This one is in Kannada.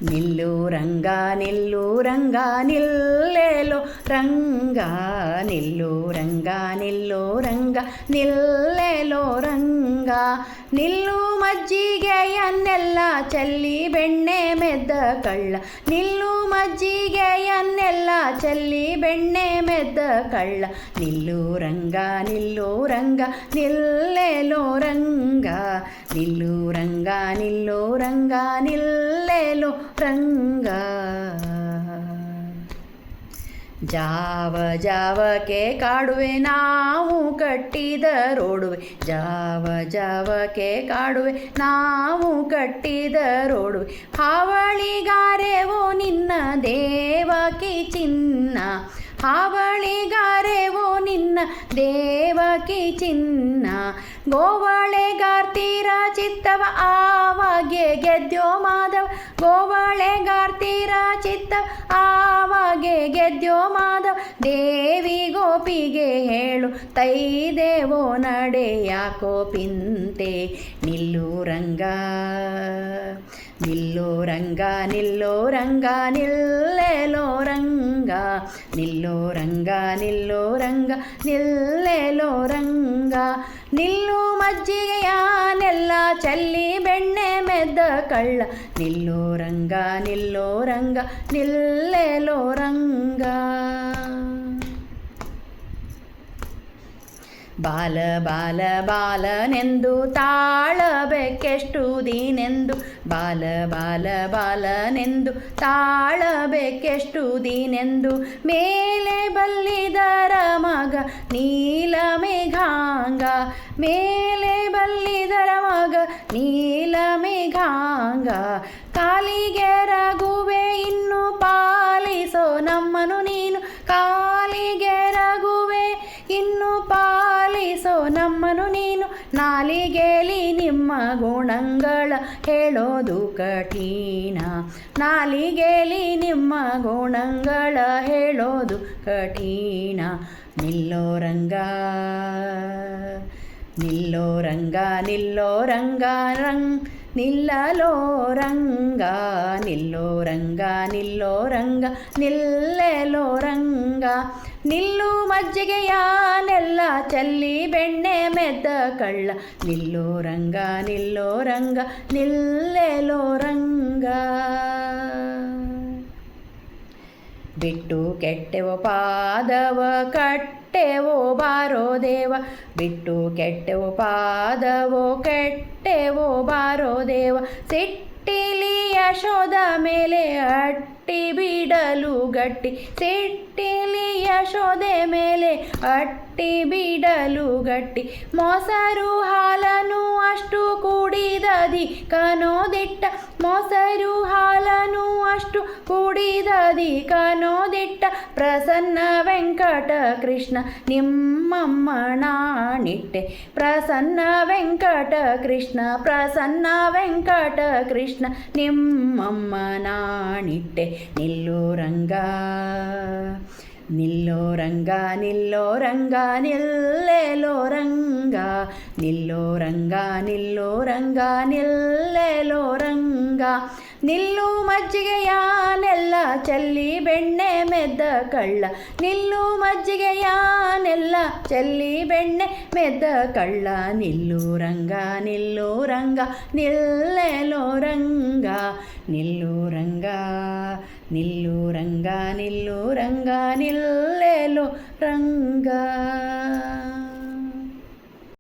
ನಿಲ್ಲು ರಂಗ ನಿಲ್ಲು ರಂಗ ನಿಲ್ಲೇಲೋ ರಂಗ ನಿಲ್ಲು ರಂಗ ನಿಲ್ಲು ರಂಗ ನಿಲ್ಲೇಲೋ ರಂಗ ನಿಲ್ಲು ಮಜ್ಜಿಗೆಯನ್ನೆಲ್ಲ ಚೆಲ್ಲಿ ಬೆಣ್ಣೆ ಮೆದ್ದ ಕಳ್ಳ ನಿಲ್ಲು ಮಜ್ಜಿಗೆಯನ್ನೆಲ್ಲ ಚೆಲ್ಲಿ ಬೆಣ್ಣೆ ಮೆದ್ದ ಕಳ್ಳ ನಿಲ್ಲು ರಂಗ ನಿಲ್ಲು ರಂಗ ನಿಲ್ಲೇಲೋ ರಂಗ ನಿಲ್ಲು ರಂಗ ನಿಲ್ಲು ರಂಗ ನಿಲ್ಲೇಲೋ ರಂಗ ಜಾವ ಜಾವಕ್ಕೆ ಕಾಡುವೆ ನಾವು ಕಟ್ಟಿದ ರೋಡುವೆ ಜಾವ ಜಾವಕ್ಕೆ ಕಾಡುವೆ ನಾವು ಕಟ್ಟಿದ ರೋಡುವೆ ಹಾವಳಿಗಾರೆವೋ ನಿನ್ನ ದೇವಕಿ ಚಿನ್ನ ಹಾವಳಿಗಾರೆವೋ ನಿನ್ನ ದೇವಕಿ ಚಿನ್ನ ಗೋವಳೆಗಾರ್ತೀರ ಚಿತ್ತವ ಆವಾಗೆ ಗೆದ್ಯೋ ಮಾಧವ ಗೋವಳೆಗಾರ್ತೀರ ಚಿತ್ತವ ಆವಾಗೆ ಗೆದ್ಯೋ ಮಾಧವ ದೇವಿ ಗೋಪಿಗೆ ಹೇಳು ತೈದೇವೋ ನಡೆ ಯಾಕೋ ಪಿಂತೆ ನಿಲ್ಲು ರಂಗ ನಿಲ್ಲೋ ರಂಗ ನಿಲ್ಲೋ ರಂಗ ನಿಲ್ಲೇಲೋ ರಂಗ ನಿಲ್ಲೋ ರಂಗ ನಿಲ್ಲೋ ರಂಗ ನಿಲ್ಲೇಲೋ ರಂಗ ನಿಲ್ಲು ಮಜ್ಜಿಗೆಯನ್ನೆಲ್ಲ ಚೆಲ್ಲಿ ಬೆಣ್ಣೆ ಮೆದ್ದ ಕಳ್ಳ ನಿಲ್ಲೋ ರಂಗ ನಿಲ್ಲೋ ರಂಗ ನಿಲ್ಲೇಲೋ ರಂಗ ಬಾಲ ಬಾಲ ಬಾಲನೆಂದು ತಾಳಬೇಕೆಷ್ಟು ದೀನೆಂದು ಬಾಲ ಬಾಲ ಬಾಲನೆಂದು ತಾಳಬೇಕೆಷ್ಟು ದೀನೆಂದು ಮೇಲೆ ಬಲ್ಲಿದರ ಮಗ ನೀಲ ಮೇಘಾಂಗ ಮೇಲೆ ಬಲ್ಲಿದರ ಮಗ ನೀಲ ಮೇಘಾಂಗ ಕಾಲಿಗೆ ರಘುವೆ ಇನ್ನು ಪಾಲಿಸೋ ನಮ್ಮನು ನೀನು ಕಾಲಿಗೆ ರಘುವೆ ಇನ್ನು ಪಾಲಿಸೋ ನಮ್ಮನು ನೀನು ನಾಲಿಗೆಲಿ ನಿಮ್ಮ ಗುಣಗಳ ಹೇಳೋದು ಕಠಿಣ ನಾಲಿಗೆಲಿ ನಿಮ್ಮ ಗುಣಗಳ ಹೇಳೋದು ಕಠಿಣ ನಿಲ್ಲೋ ರಂಗ ನಿಲ್ಲೋ ರಂಗ ನಿಲ್ಲೋ ರಂಗ ನಿಲ್ಲಲೋ ರಂಗ ನಿಲ್ಲೋ ರಂಗ ನಿಲ್ಲೋ ರಂಗ ನಿಲ್ಲೇಲೋ ರಂಗ ನಿಲ್ಲು ಮಜ್ಜಿಗೆಯನ್ನೆಲ್ಲ ಚೆಲ್ಲಿ ಬೆಣ್ಣೆ ಮೆದ್ದ ಕಳ್ಳ ನಿಲ್ಲೋ ರಂಗ ನಿಲ್ಲೋ ರಂಗ ನಿಲ್ಲೇಲೋ ರಂಗ ಬಿಟ್ಟು ಕೆಟ್ಟೆವೋ ಪಾದವ ಕಟ್ಟೆವೋ ಬಾರೋ ದೇವ ಬಿಟ್ಟು ಕೆಟ್ಟೆವೋ ಪಾದವೋ ಕೆಟ್ಟೆವೋ ಬಾರೋ ದೇವ ಸಿಟ್ಟಿಲಿ ಯಶೋದ ಮೇಲೆ ಅಟ್ಟಿ ಬಿಡಲು ಗಟ್ಟಿ ಸಿಟ್ಟಿಲಿ ಯಶೋದೆ ಮೇಲೆ ಅಟ್ಟಿ ಬಿಡಲು ಗಟ್ಟಿ ಮೊಸರು ಹಾಲನು ಅಷ್ಟು ಕುಡಿದದಿ ಕನೋದಿಟ್ಟ ಮೊಸರು ಹಾಲನು ಅಷ್ಟು ಕುಡಿದದಿ ಕನೋದಿಟ್ಟ ಪ್ರಸನ್ನ ವೆಂಕಟ ಕೃಷ್ಣ ನಿಮ್ಮಮ್ಮನಾಣಿಟ್ಟೆ ಪ್ರಸನ್ನ ವೆಂಕಟ ಕೃಷ್ಣ ಪ್ರಸನ್ನ ವೆಂಕಟ ಕೃಷ್ಣ ನಿಮ್ಮಮ್ಮನಾಣಿಟ್ಟೆ ನಿಲ್ಲೋ ರಂಗ ನಿಲ್ಲೋ ರಂಗ ನಿಲ್ಲೋ ರಂಗ ನಿಲ್ಲೇಲೋ ರಂಗ ನಿಲ್ಲೋ ರಂಗ ನಿಲ್ಲೋ ರಂಗ ನಿಲ್ಲೇಲೋ ರಂಗ ನಿಲ್ಲು ಮಜ್ಜಿಗೆಯನ್ನೆಲ್ಲ ಚೆಲ್ಲಿ ಬೆಣ್ಣೆ ಮೆದ್ದ ಕಳ್ಳ ನಿಲ್ಲು ಮಜ್ಜಿಗೆಯನ್ನೆಲ್ಲ ಚೆಲ್ಲಿ ಬೆಣ್ಣೆ ಮೆದ್ದ ಕಳ್ಳ ನಿಲ್ಲು ರಂಗ ನಿಲ್ಲು ರಂಗ ನಿಲ್ಲೇಲೋ ರಂಗ ನಿಲ್ಲು ರಂಗ ನಿಲ್ಲು ರಂಗ ನಿಲ್ಲು ರಂಗ ನಿಲ್ಲೇಲೋ ರಂಗ